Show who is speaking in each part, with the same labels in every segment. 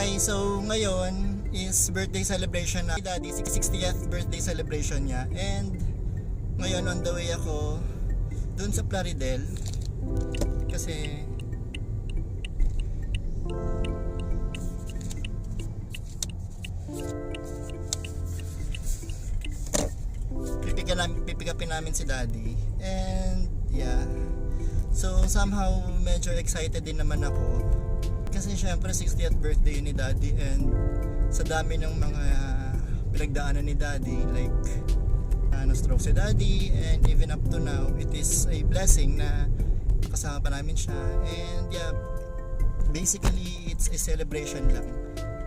Speaker 1: Okay, so ngayon is birthday celebration na Daddy, 60th birthday celebration niya. And ngayon on the way ako dun sa Plaridel kasi pipikapin namin si Daddy. And yeah, so somehow medyo excited din naman ako kasi syempre 60th birthday ni Daddy, and sa dami ng mga pinagdaanan ni Daddy, like na-stroke si Daddy, and even up to now it is a blessing na kasama pa namin siya. And yeah, basically it's a celebration lang,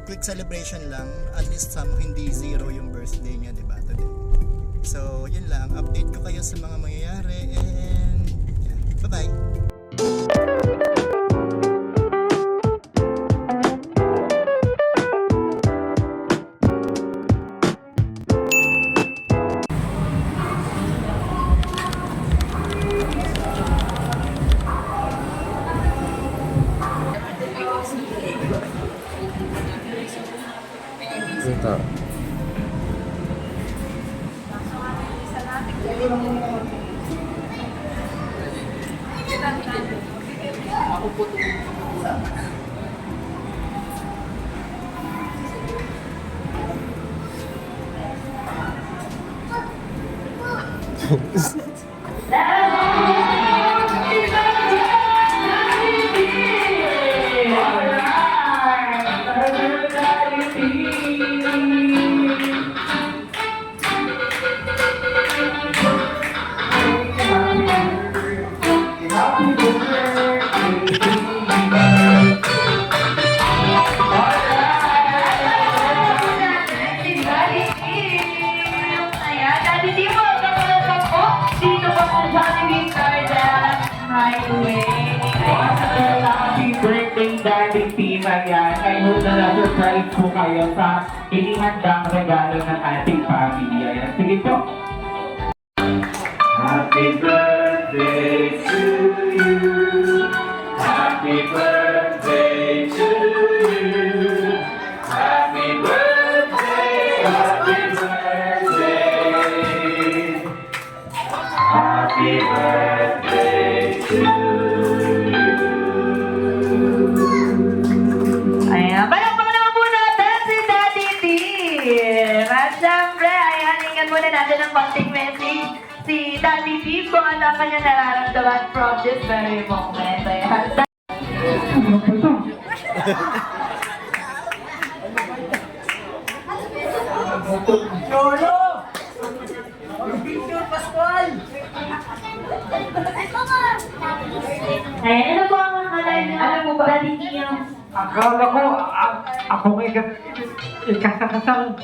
Speaker 1: quick celebration lang, at least somehow hindi zero yung birthday niya, diba, today. So yun lang, update ko kayo sa mga mangyayari, and yeah, bye bye.
Speaker 2: Ito.
Speaker 3: Ako po happy birthday, Daddy Team. Ayan, I hope na na-surprise po kayo sa inihandang regalo ng ating family. Ayan, sige po. Happy birthday to you. Happy birthday to you. Happy birthday, happy birthday. Happy birthday to you.
Speaker 4: Ayan, palakpakan naman po natin si Daddy T. At syempre, ayan, hingan muna natin ng konting message si Daddy T kung ano ang kanya nararamdaman from this very moment. Ayan.
Speaker 3: Cholo! Picture Pascual!
Speaker 4: Ayan, ano po ang akala niyo? Ano po ba, Daddy T?
Speaker 3: Akala ko, ako may ikasakasal.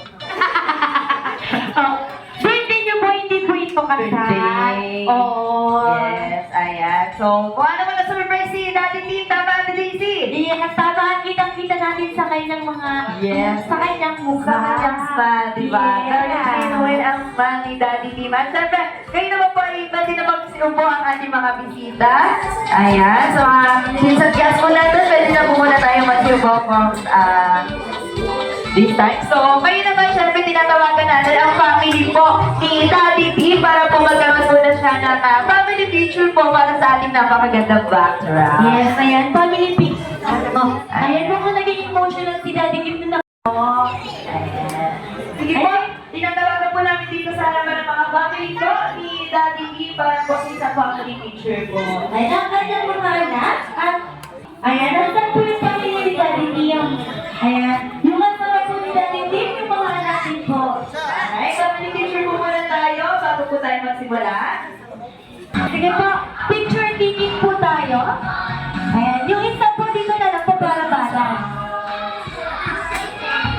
Speaker 4: Birthday niyo po, hindi po ito kasal.
Speaker 5: Birthday.
Speaker 4: Oo.
Speaker 5: Yes, ayan. So,
Speaker 4: Kung ano man na-surprise si Daddy T, tama, Ate Daisy?
Speaker 5: yes, tama. Kitang-kita natin sa kanyang mga...
Speaker 4: Yes.
Speaker 5: Sa kanyang mukha.
Speaker 4: Sa kanyang smile, di ba?
Speaker 5: Yes.
Speaker 4: Very genuine ang smile ni Daddy T. At syempre, kayo naman po ay pwede na magsiupo ang ating mga bisita. Ayan. So, since at gas po natin, pwede na po muna tayo magsiupo from this time. So, kayo naman, syempre, tinatawagan natin ang family po ni Daddy T para po magkaroon po na siya ng family picture po para sa ating napakagandang background.
Speaker 5: Yes, ayan. Family pic. Ayan po kung naging emotional si Daddy Kim na
Speaker 4: Ayan. Sige po, tinatawagan po namin dito sa halaman ng mga family ko ni Daddy T para po sa family picture po.
Speaker 5: Ayan ang kanyang mga anak. At ayan, nasan po yung family ni Daddy Kim? Ayan. Yung asawa po ni Daddy Kim, yung mga anak din po.
Speaker 4: Alright, family picture po muna tayo bago po tayo magsimula.
Speaker 5: Sige po, picture taking po tayo. Ayan, yung isa po dito na lang po para balance.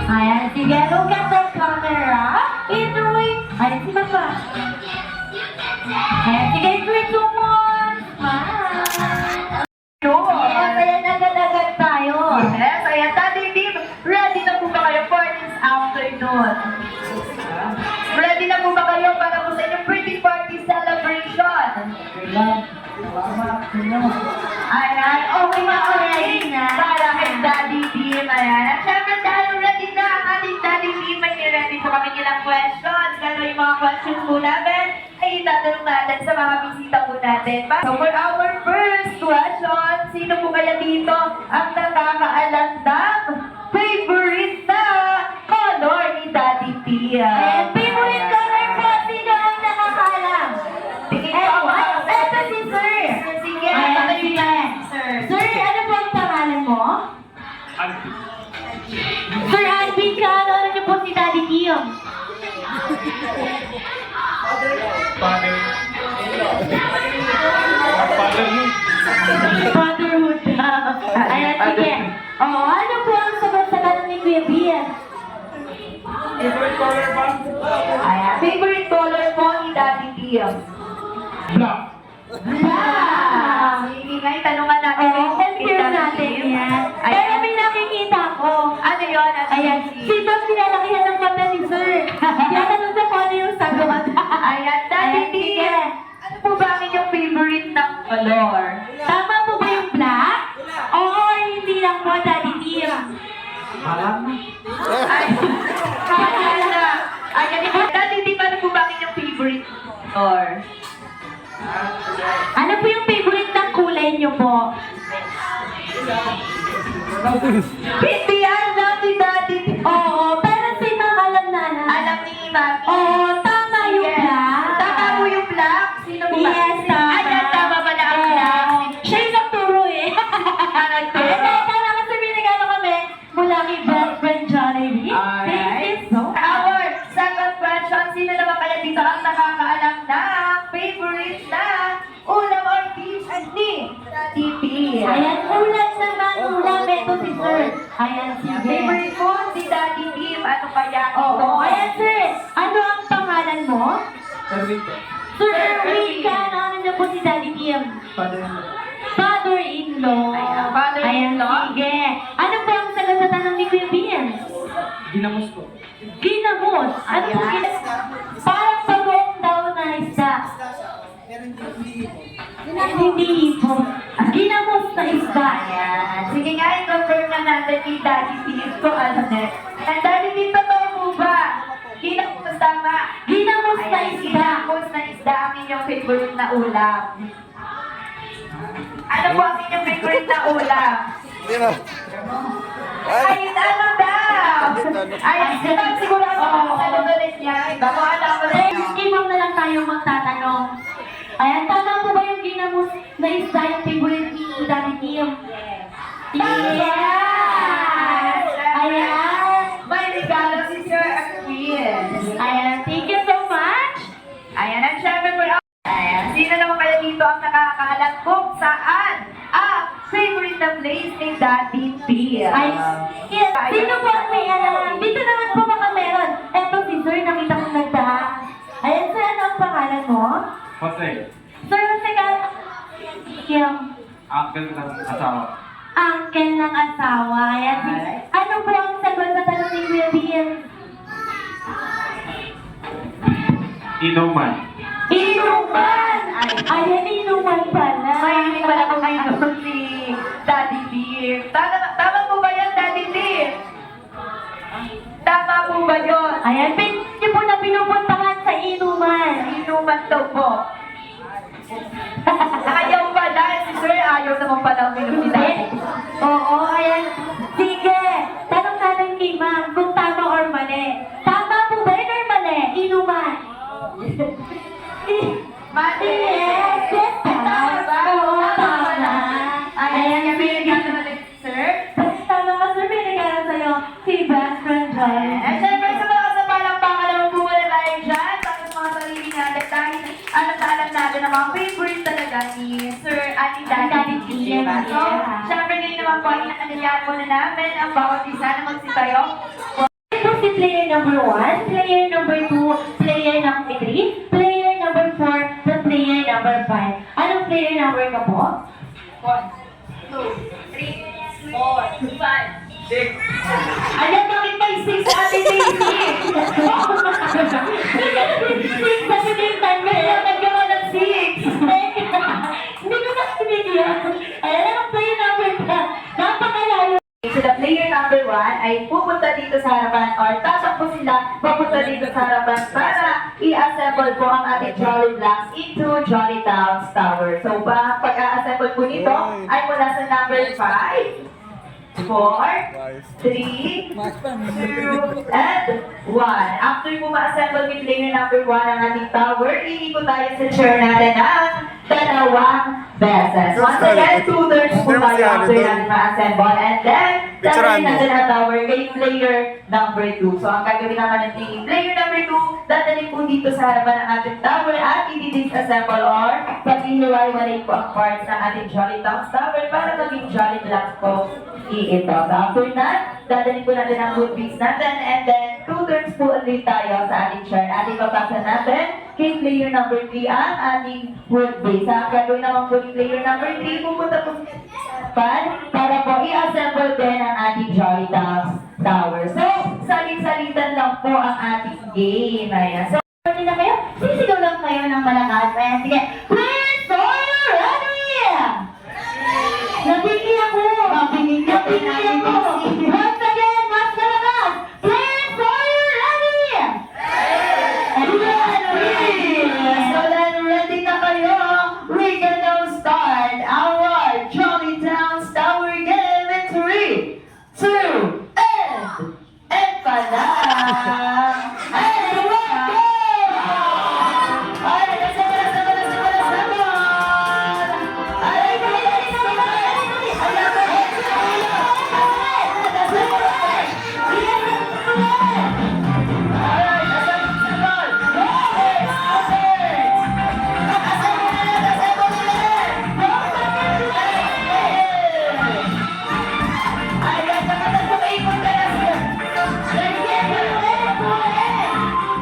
Speaker 5: Ayan, sige, look at the camera. Inuwi. Ayan, si Papa. Ayan, sige, 3, 2, 1. Smile. Ayan, ayan, agad-agad tayo.
Speaker 4: Yes, ayan, Daddy T, ready na po ba kayo for this afternoon? Ready na po ba kayo para po sa inyong birthday party celebration? Ayan, okay ba already na? Para kay Daddy T, ayan. syempre dahil ready na ang ating daddy team, may ready po kami nilang questions. Pero yung mga questions po namin ay itatanong natin sa mga bisita po natin. So for our first question, sino po kaya dito ang nakakaalam ng favorite na color ni Daddy Tia?
Speaker 5: Favorite color po, sino ang nakakaalam?
Speaker 4: Tingin ko ako.
Speaker 5: Eto si Sir.
Speaker 4: Sige,
Speaker 5: Ayan,
Speaker 4: natatanong
Speaker 5: sige.
Speaker 4: niya. Sir.
Speaker 5: Sir, ano po ang pangalan mo? Sir Alvin, kakaalala niyo po si Daddy Tio. Fatherhood. Ayan, sige. Oo, ano po ang sagot sa tanong ni Kuya Bian?
Speaker 4: Ayan. Favorite color po ni Daddy Tia?
Speaker 3: Black.
Speaker 4: Sige nga, itanungan natin.
Speaker 5: Oo, confirm natin yan. Pero may nakikita ko.
Speaker 4: Ano yun?
Speaker 5: Ayan, sino ang pinalakihan ng mata ni Sir? Tinatanong ko kung ano yung sagot.
Speaker 4: Ayan, Daddy
Speaker 5: Ayan, sige.
Speaker 4: Tia. Ano po ba ang inyong favorite na color?
Speaker 5: Tama po ba yung black? Oo, hindi lang po, Daddy Tio.
Speaker 4: Ay, ayan na. Ayan, Daddy Tia, ano po ba ang inyong favorite color?
Speaker 5: Ano po yung favorite ng kulay niyo po?
Speaker 4: Hindi yan, Daddy Tia.
Speaker 5: Oo, pero sino ang alam na na?
Speaker 4: Alam ni Mami.
Speaker 5: Oo, tama yung
Speaker 4: Yes.
Speaker 5: black.
Speaker 4: Tama po yung black. Sino po ba?
Speaker 5: Yes, tama.
Speaker 4: Ayan, tama pala ang black.
Speaker 5: Oo. Siya yung nagturo eh.
Speaker 4: Ano to?
Speaker 5: Tama kasi binigano kami mula kay best friend Jollibee.
Speaker 4: Alright.
Speaker 5: So,
Speaker 4: Our second question, sino naman kaya dito ang nakakaalam ng favorite na ulam or dish ni Titi?
Speaker 5: ayan, ulan naman, ulan. Ito si Sir. Ayan, sige.
Speaker 4: Favorite food ni Daddy Tim, ano kaya ito?
Speaker 5: Oo, ayan sir. Ano ang pangalan mo? Sir Erwin, ano niyo po si Daddy Kim? Father-in-law.
Speaker 4: Ayan, father-in-law.
Speaker 5: Ayan, sige. Ano po ang sagot sa tanong ni Kuya Bian?
Speaker 3: Ginamos ko.
Speaker 5: Ginamos. Ano po
Speaker 4: Ayan.
Speaker 5: ginamos? Parang pagong daw na isda. Hindi hipon. Ginamos na isda.
Speaker 4: Ayan. Sige nga, i-confirm na natin ni Daddy Tim kung ano next. And Daddy Tim, totoo po ba? Ginamos tama.
Speaker 5: Ginamos na
Speaker 4: Ayan,
Speaker 5: isda.
Speaker 4: ginamos na isda ang inyong favorite na ulam. Ano po ang inyong favorite na ulam? Ay, ano daw? Ay, siguro ako sa ulit niya. Bako alam ko
Speaker 5: Eh,
Speaker 4: rin.
Speaker 5: ibang na lang tayo magtatanong. Ayan, tama po ba yung ginamos na isda yung favorite ni Daddy Kim? Yes! Ayan!
Speaker 4: May regalo si Sir Aquin.
Speaker 5: Ayan, thank you so much!
Speaker 4: Ayan, at syempre po, ayan, sino naman kaya dito ang nakakaalam kung saan ang favorite na place ni Daddy P?
Speaker 5: Ay, yes, sino po ang may alam? Dito naman po baka meron. Eto si Sir, nakita ko nagdaan. Ayan, sir, ano ang pangalan mo?
Speaker 3: Jose.
Speaker 5: Sir, Jose ka? Kim.
Speaker 3: Uncle ng asawa.
Speaker 5: Uncle ng asawa. Ayan. Ano po ang sagot sa tanong ni Kuya Bian?
Speaker 3: Inuman.
Speaker 5: Inuman! Ayan, inuman pala.
Speaker 4: Mahilig pala kung inom si Daddy P. Tama po ba yan, Daddy P? Tama po ba yun?
Speaker 5: Ayan, niyo po na pinupuntahan sa inuman.
Speaker 4: Inuman daw po. Ayaw pala, si Sir ayaw naman pala uminom ni Daddy.
Speaker 5: Oo, ayan. Sige, tanong natin kay ma'am kung tama or mali. Tama po ba yun or mali? Inuman.
Speaker 4: Mati!
Speaker 5: Yes, yes, tama. Oo, tama.
Speaker 4: Ayan,
Speaker 5: Ayan,
Speaker 4: may
Speaker 5: sige.
Speaker 4: regalo ulit, Sir.
Speaker 5: Tama ka, sir. May regalo sa'yo si best friend Joy.
Speaker 4: At syempre sa mga kasapalang pangalaman po muna tayo dyan para sa mga sarili natin dahil alam na alam natin ang mga favorite talaga ni Sir at ni Daddy P. Diba? So, syempre ngayon naman po, inakaliyan muna namin ang bawat isa na magsitayo.
Speaker 5: Ito si player number 1, player number 2, player number 3, player number 4, the player number 5. Anong player number ka po?
Speaker 4: 1, 2, 3, 4, 5, 6.
Speaker 5: Ayan, bakit may 6 ate Daisy? 6 sa pinintay, may nagkawa ng 6. Hindi ko na sinigyan. Ayan, anong player number ka? Napakalayo.
Speaker 4: So the player number 1 ay ay pupunta dito sa harapan or tatakbo sila papunta dito sa harapan para i-assemble po ang ating Jolly Blocks into Jolly Towns Tower. So, pag-a-assemble po nito ay mula sa number 5, 4, 3, 2, and 1. After po ma-assemble with player number 1 ang ating tower, iikot tayo sa chair natin ng dalawang beses. Once again, 2 turns po tayo after natin ma-assemble. And then, dadalhin natin ang tower kay player number 2. So, ang gagawin naman ng player number 2, dadalhin po dito sa harapan ng ating tower at i-disassemble or pag-ihiwalay po ang parts ng ating Jolly Towns Tower para maging Jolly Blocks po ito. So, after that, dadalhin po natin ang wood beams natin and then 2 turns po ulit tayo sa ating chair. Ating papasa natin kay player number 3 ang ating wood base. Ang gagawin naman po ni player number 3, pupunta po para po i-assemble din ang ating Jolly Towns Tower. So, salit-salitan lang po ang ating game. Ayan. So,
Speaker 5: Ready na kayo? Sisigaw lang kayo ng malakas. Ayan, sige. Please, are ready? Natingin ako. Natingin ako. Once again, mas malakas. Please, are ready?
Speaker 4: So then, ready na kayo? We can now start our Jolly Towns Tower game in 3, 2, and pala! And let's go!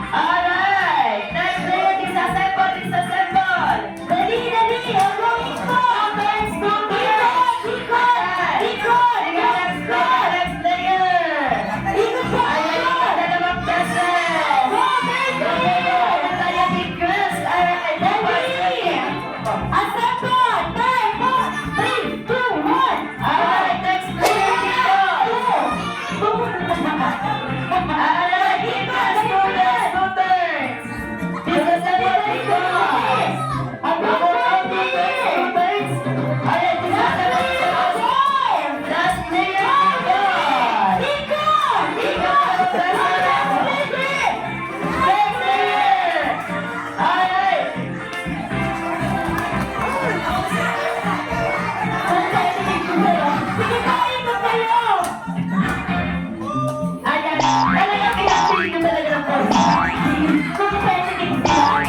Speaker 4: Alright, let's go! Alright, next player, disassemble!
Speaker 5: Dali, dali. Ang going ko. Let's go. Ikot.
Speaker 4: Next player!
Speaker 5: Ikot pa.
Speaker 4: Ayan, dalawang beses! Tayo ni Chris! Alright,
Speaker 5: Assemble. 5, 4, 3, 2, 1.
Speaker 4: alright, next player dito! Alright, Chris! 2 turns! Disassemble dito!
Speaker 5: Ang
Speaker 4: Two turns! Alright, disassemble dito! Last player dito! Next player! Alright!
Speaker 5: Sige, kain ko kayo.
Speaker 4: Ayan, talagang pinapili ko talaga ng pause.
Speaker 5: Competitive sila.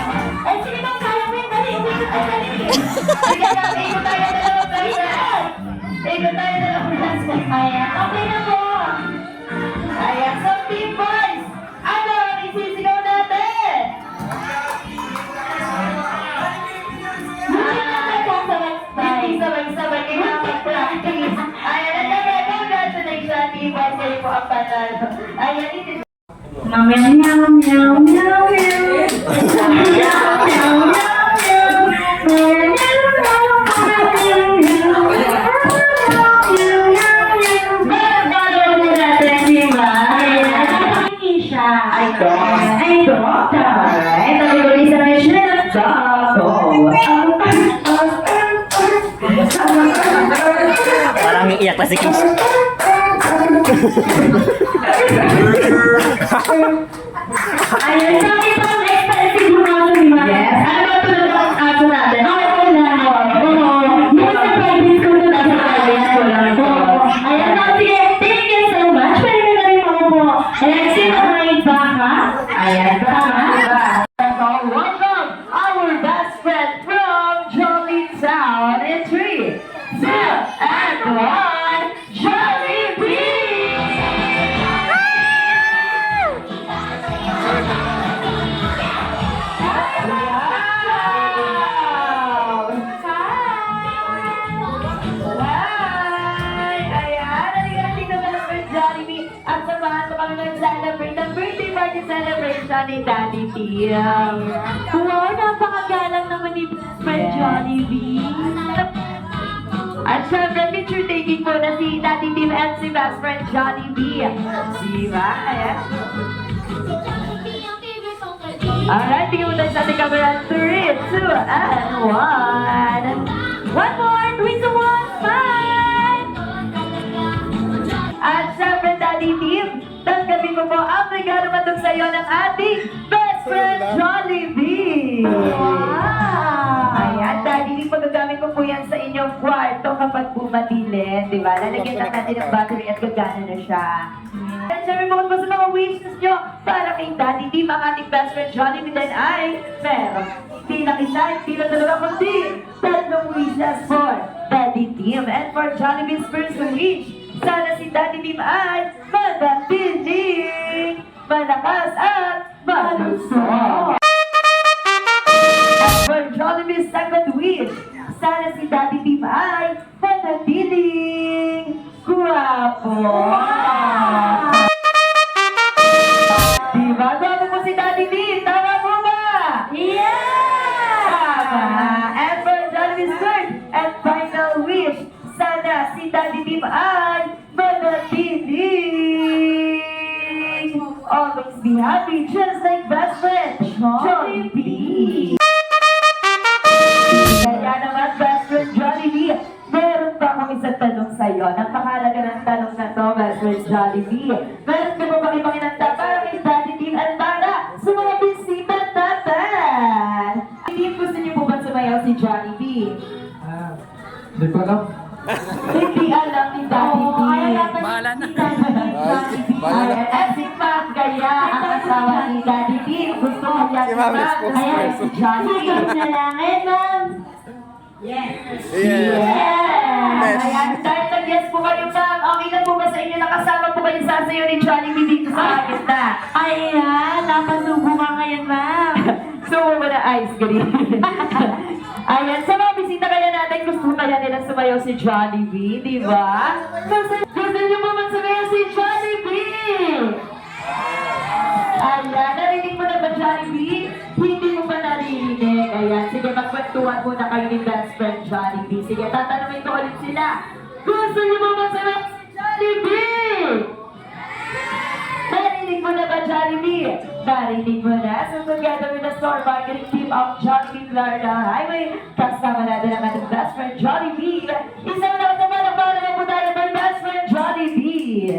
Speaker 5: Eh, sige bang kaya mo yung dali? Umikot ka dali.
Speaker 4: Sige na, ikot tayo dalawang beses. Ikot tayo dalawang beses.
Speaker 5: Ayan, okay na po.
Speaker 4: Ayan, so team boys, ano ang isisigaw natin?
Speaker 5: Buti na magkasabay-sabay.
Speaker 4: Hindi sabay-sabay, kailangan mag-practice. Ayan, at siyempre, congratulations team boys, kayo po ang panalo. Ayan, ito.
Speaker 5: Meow, meow, meow, meow,
Speaker 2: Parang iiyak na si Kish.
Speaker 5: Ayun, sabi pa ang expensive mo nga ito, di ba?
Speaker 4: Yes, ano ba ito ang aso natin?
Speaker 5: Ako na. Oo. Yung sa private school na sa private school lang po. Ayan na, sige. Thank you so much. Pwede na rin ako po. Ayan, sino may baka?
Speaker 4: Ayan, tama. So, welcome our best friend from Jolly Town in 3, 2, and 1, Jollibee! Wow! Hi! Ayan, naligating naman ang First Jollibee at samahan ko kami mag-celebrate ang birthday party celebration ni Daddy Tiam.
Speaker 5: Wow, napakagalang naman ni Fred Jollibee.
Speaker 4: At syempre, picture taking po na si Daddy Tim and si best friend Johnny B. Diba? Ayan. Alright, tingnan mo tayo sa ating camera. 3, 2, and 1. One more, 3, 2, 1, smile! At syempre, Daddy Tim, tanggapin mo po ang regalo matong sa iyo ng ating best friend Jollibee! Wow! Ayan, Daddy Tim, magagamit ko po yan sa inyong kwarto kapag bumadilim, di ba? Lalagyan lang natin ng battery at gagana na siya. At syempre, bukod po sa mga wishes nyo para kay Daddy Tim, ang ating best friend Jollibee din ay meron. Hindi na isa, hindi na dalawa, kundi 3 wishes for Daddy Tim. And for Jollibee's first wish, sana si Daddy Tim ay manatiling, malakas at malusog. And for Jollibee's second wish, sana si Daddy Tim ay manatiling guwapo. Diba? Guwapo po si Daddy Tim. Tama po ba?
Speaker 5: Yeah!
Speaker 4: Tama. And for Jollibee's third and final wish, sana si Daddy Tim ay manatiling. Always be happy, just like best friend Jollibee. Kaya naman, best friend Jollibee, meron pa akong isang tanong sa'yo. Napakalaga ng tanong na to, best friend Jollibee. Meron ka ba pakipakinanta para kay Daddy Tim at para sa mga bisita natin? Hindi gusto niyo po ba sumayaw si Jollibee?
Speaker 3: Hindi ko alam.
Speaker 4: Hindi alam ni Daddy Tim.
Speaker 5: Bahala na.
Speaker 4: At si Pat Gaya, ang asawa ni Daddy Tim. Gusto mo niya si Pat. Ayan, si Jollibee.
Speaker 5: Na lang, eh, ma'am.
Speaker 4: Yes! Ayan, dahil nag-yes po kayo, ma'am. Okay na po ba sa inyo nakasama po kayo sa sayo ni Jollibee dito sa akin na?
Speaker 5: Ayan, napasubo ka ngayon, ma'am.
Speaker 4: Sumo mo na ice cream. Ayan, sa mga bisita kaya natin, gusto kaya nilang sumayaw si Jollibee, di ba? Gusto niyo po man sumayaw si Jollibee? Ayan, narinig mo na ba, Jollibee? Hindi mo pa narinig. Ayan, sige, magkwentuhan muna kayo ni best friend Jollibee. Sige, tatanungin ko ulit sila. Gusto niyo mo man sumayaw si Jollibee? Narinig mo na ba, Jollibee? Narinig mo na? So together with the store marketing team of Jollibee Florida Highway, kasama natin ang ating best friend Jollibee. Isang na naman ang para na po tayo by best friend Jollibee.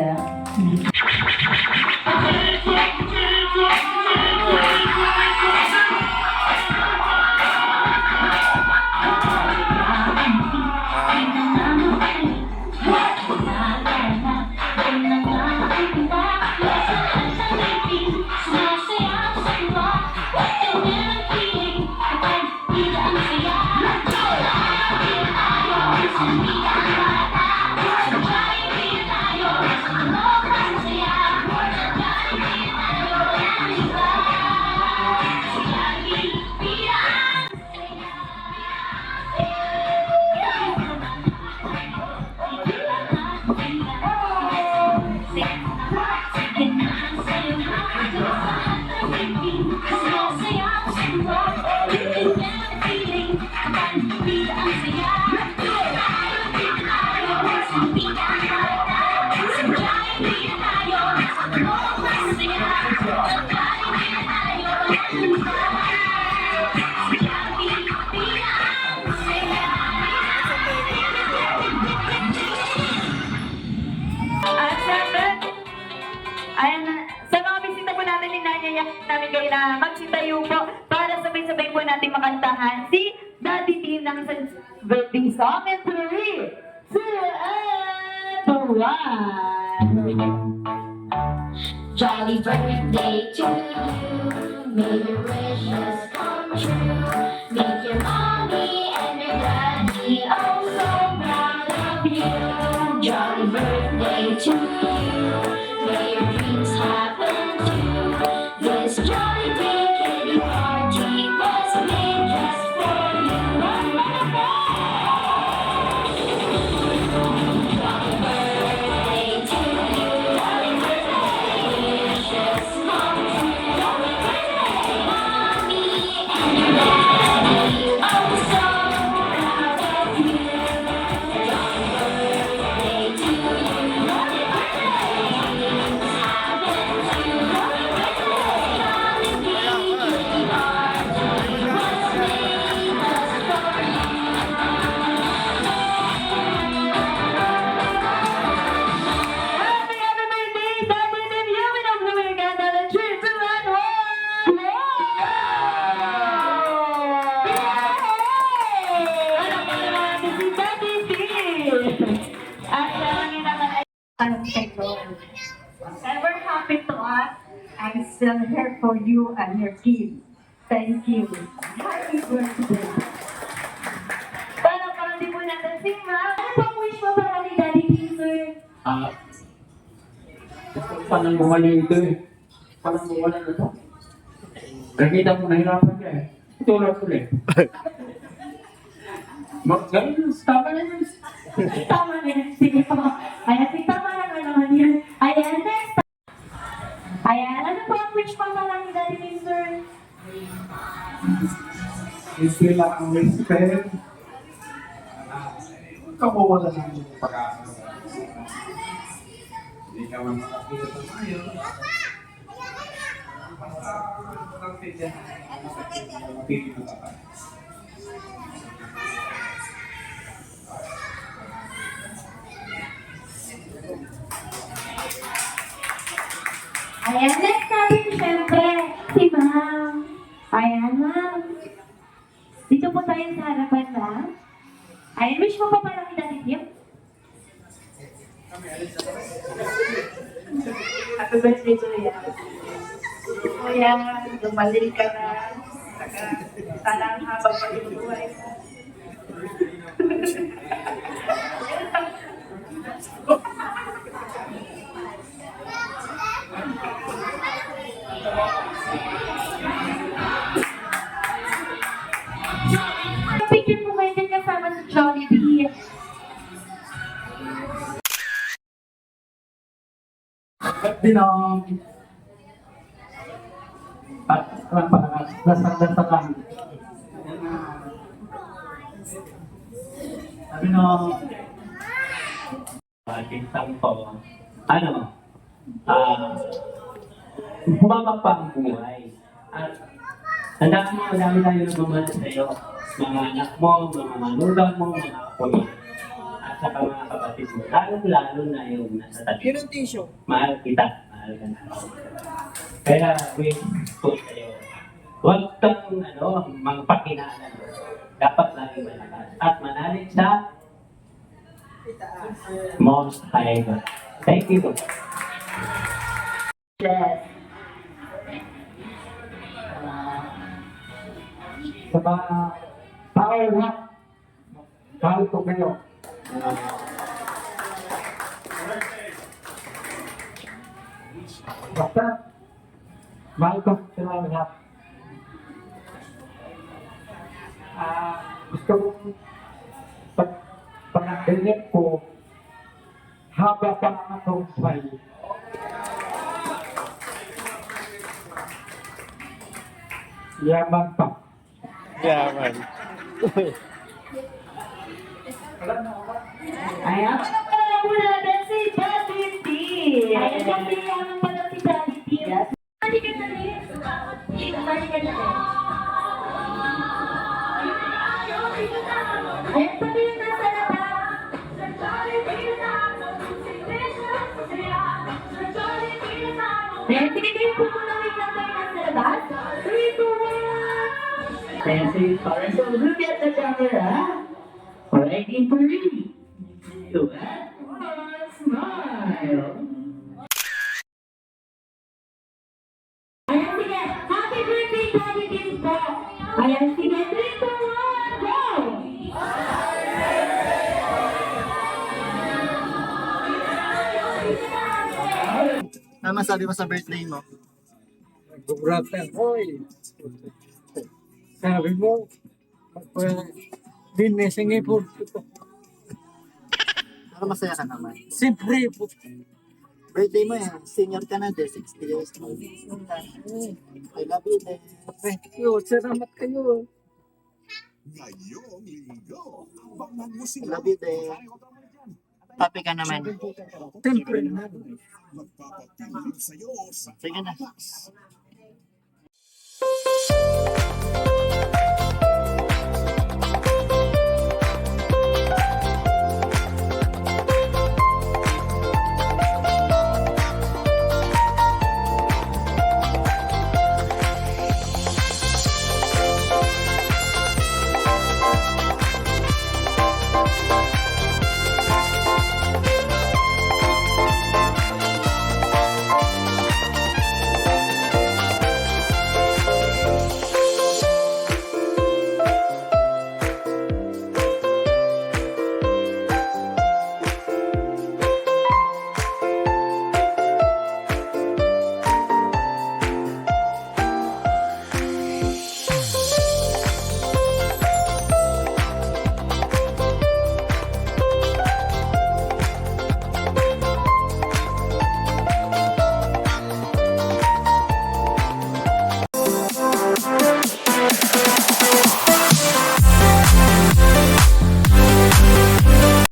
Speaker 4: Ayan na. Sa mga bisita po natin, ninanyayak namin kayo na magsitayo po para sabay-sabay po natin makantahan si Daddy Tim ng isang birthday song. And 3, 2, and 1.
Speaker 6: Jolly birthday to you. May your wishes come true. Make your mommy and your daddy oh so proud of you. Jolly birthday to you. May your dreams happen too. This jolly big kitty party was made just for you. Jolly birthday to you. Jolly birthday, wishes come true. Jolly birthday, mommy and your daddy, oh so proud of you.
Speaker 5: I'm still here for you and your kids. Thank you. Happy birthday.
Speaker 4: Para di po natin si Ma'am.
Speaker 5: Ano pang wish mo para kay Daddy Teaser?
Speaker 3: Parang bumali ito eh. Parang wala na ito. Nakita mo, nahirapan niya eh. Tulad ko eh. Ganun, tama na yun.
Speaker 5: Tama na yun. Sige po. Ayan, tama na naman yun. Ayan, next. Ayan, ano pang wish mo para kay Daddy Teaser?
Speaker 3: Hindi lang ang respect. Kamawala lang yung pag-asa. Hindi ka man makakita sa tayo. Basta ang pidya. Mapili na tayo.
Speaker 5: Ayan, next natin syempre, si Ma'am. Ayan, Ma'am. Dito po tayo sa harapan, Ma'am. Ayan, wish mo pa para kay Daddy Tim?
Speaker 4: Happy birthday to you. Kuya, lumalik ka na. Sana ang habang pag-ibuhay mo.
Speaker 5: Picture po kayo din kasama sa Jollibee.
Speaker 3: At dinong at dasal lang. Sabi nung bintang to, humabang pa ang buhay. At ang dami tayo nagmamahal sa iyo. Mga anak mo, mga manugang mo, mga apo mo. At saka mga kapatid mo. Lalo na yung nasa tabi. Mahal kita. Mahal ka na. Kaya wish ko sa'yo. Huwag kang magpakinaan. Dapat lagi malakas. At manalig sa Most High God. Thank you.
Speaker 4: Yes.
Speaker 3: Sa mga tao na mahal ko kayo. Basta mahal ko sila lahat. Gusto kong panaginip ko haba pa ang akong buhay. Yaman pa.
Speaker 1: Yaman.
Speaker 4: Ayan.
Speaker 5: Alam mo natin si Daddy Tim. Ayan, kasi yaman pala si Daddy Tim. Pwede ka na rin. Pwede ka na rin. Ayan, sabi yung nasa labas. Ayan, sige kayo po muna wait lang kayo nasa labas. 3, 2, 1.
Speaker 2: Fancy stars. So look at the camera. Ready for you. Do that. Smile.
Speaker 5: Ayan, sige. Happy birthday, Daddy Tim po. Ayan, sige. 3, 2, 1, go!
Speaker 1: Ano masabi mo sa birthday mo?
Speaker 7: Brother, hoy. Sabi mo, dinesingi po.
Speaker 1: Pero masaya ka naman.
Speaker 7: Siyempre po.
Speaker 1: Birthday mo yan. Senior ka na, 60 years old. I love you, Dad.
Speaker 7: Thank you. Salamat kayo.
Speaker 8: Ngayong linggo, abangan mo sila.
Speaker 1: Love you, Dad. Papi ka naman.
Speaker 7: Siyempre.
Speaker 8: Magpapapiling sa'yo sa
Speaker 1: Sige na.
Speaker 8: taas.